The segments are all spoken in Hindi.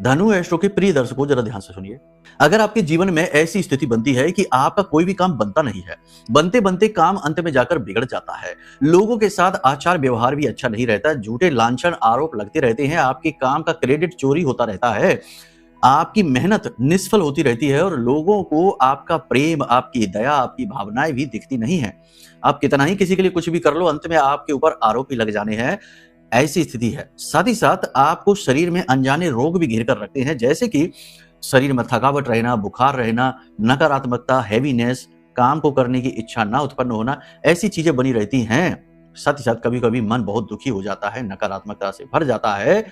धनु एस्ट्रो के प्रिय दर्शकों, जरा ध्यान से सुनिए। अगर आपके जीवन में ऐसी स्थिति बनती है कि आपका कोई भी काम बनता नहीं है, बनते बनते काम अंत में जाकर बिगड़ जाता है, लोगों के साथ आचार व्यवहार भी अच्छा नहीं रहता, झूठे लांछन आरोप लगते रहते हैं, आपके काम का क्रेडिट चोरी होता रहता है, आपकी मेहनत निष्फल होती रहती है और लोगों को आपका प्रेम, आपकी दया, आपकी भावनाएं भी दिखती नहीं है। आप कितना ही किसी के लिए कुछ भी कर लो, अंत में आपके ऊपर आरोप ही लग जाने हैं, ऐसी स्थिति है। साथ ही साथ आपको शरीर में अनजाने रोग भी घेर कर रखते हैं, जैसे कि शरीर में थकावट रहना, बुखार रहना, नकारात्मकता, हैवीनेस, काम को करने की इच्छा ना उत्पन्न होना, ऐसी चीजें बनी रहती हैं। साथ ही साथ कभी कभी मन बहुत दुखी हो जाता है, नकारात्मकता से भर जाता है।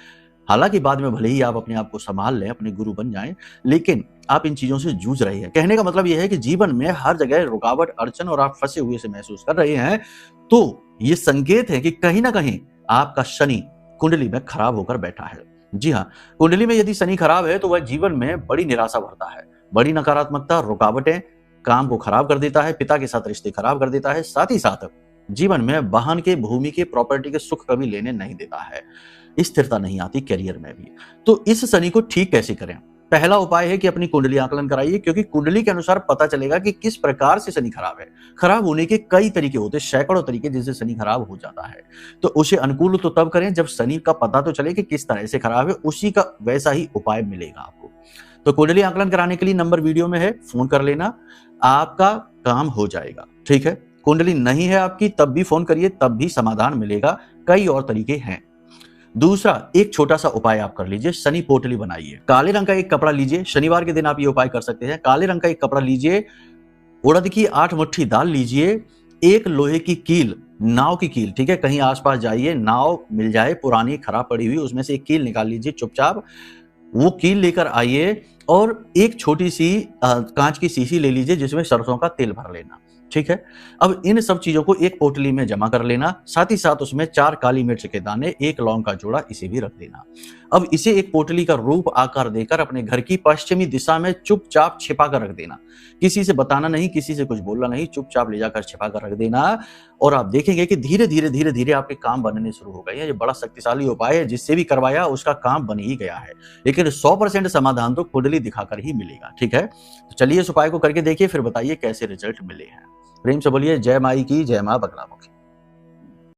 हालांकि बाद में भले ही आप अपने आप को संभाल लें, अपने गुरु बन जाएं, लेकिन आप इन चीजों से जूझ रहे हैं। कहने का मतलब यह है कि जीवन में हर जगह रुकावट, अड़चन और आप फंसे हुए से महसूस कर रहे हैं, तो ये संकेत है कि कहीं ना कहीं आपका शनि कुंडली में खराब होकर बैठा है। जी हाँ, कुंडली में यदि शनि खराब है तो वह जीवन में बड़ी निराशा भरता है, बड़ी नकारात्मकता, रुकावटें, काम को खराब कर देता है, पिता के साथ रिश्ते खराब कर देता है। साथ ही साथ जीवन में वाहन के, भूमि के, प्रॉपर्टी के सुख कभी लेने नहीं देता है, स्थिरता नहीं आती करियर में भी। तो इस शनि को ठीक कैसे करें? पहला उपाय है कि अपनी कुंडली आकलन कराइए, क्योंकि कुंडली के अनुसार पता चलेगा कि किस प्रकार से शनि खराब है। खराब होने के कई तरीके होते हैं, सैकड़ों तरीके जिनसे शनि खराब हो जाता है। तो उसे अनुकूल तो तब करें जब शनि का पता तो चले कि किस तरह से खराब है, उसी का वैसा ही उपाय मिलेगा आपको। तो कुंडली आकलन कराने के लिए नंबर वीडियो में है, फोन कर लेना, आपका काम हो जाएगा। ठीक है, कुंडली नहीं है आपकी तब भी फोन करिए, तब भी समाधान मिलेगा। कई और तरीके हैं। दूसरा, एक छोटा सा उपाय आप कर लीजिए, शनि पोटली बनाइए। काले रंग का एक कपड़ा लीजिए, शनिवार के दिन आप ये उपाय कर सकते हैं। काले रंग का एक कपड़ा लीजिए, उड़द की 8 मुट्ठी दाल लीजिए, एक लोहे की कील, नाव की कील, ठीक है, कहीं आसपास जाइए, नाव मिल जाए पुरानी खराब पड़ी हुई, उसमें से एक कील निकाल लीजिए चुपचाप, वो कील लेकर आइए और एक छोटी सी कांच की शीशी ले लीजिए जिसमें सरसों का तेल भर लेना। ठीक है, अब इन सब चीजों को एक पोटली में जमा कर लेना, साथ ही साथ उसमें 4 काली मिर्च के दाने, 1 लौंग का जोड़ा, इसे भी रख देना। अब इसे एक पोटली का रूप आकार देकर अपने घर की पश्चिमी दिशा में चुपचाप छिपा कर रख देना। किसी से बताना नहीं, किसी से कुछ बोलना नहीं, चुपचाप ले जाकर छिपा कर रख देना और आप देखेंगे कि धीरे धीरे धीरे धीरे आपके काम बनने शुरू हो गए हैं। ये बड़ा शक्तिशाली उपाय है, जिससे भी करवाया उसका काम बन ही गया है, लेकिन 100% समाधान तो कुंडली दिखाकर ही मिलेगा। ठीक है, तो चलिए इस उपाय को करके देखिए, फिर बताइए कैसे रिजल्ट मिले हैं। प्रेम से बोलिए जय माई की, जय मां बगलामुखी।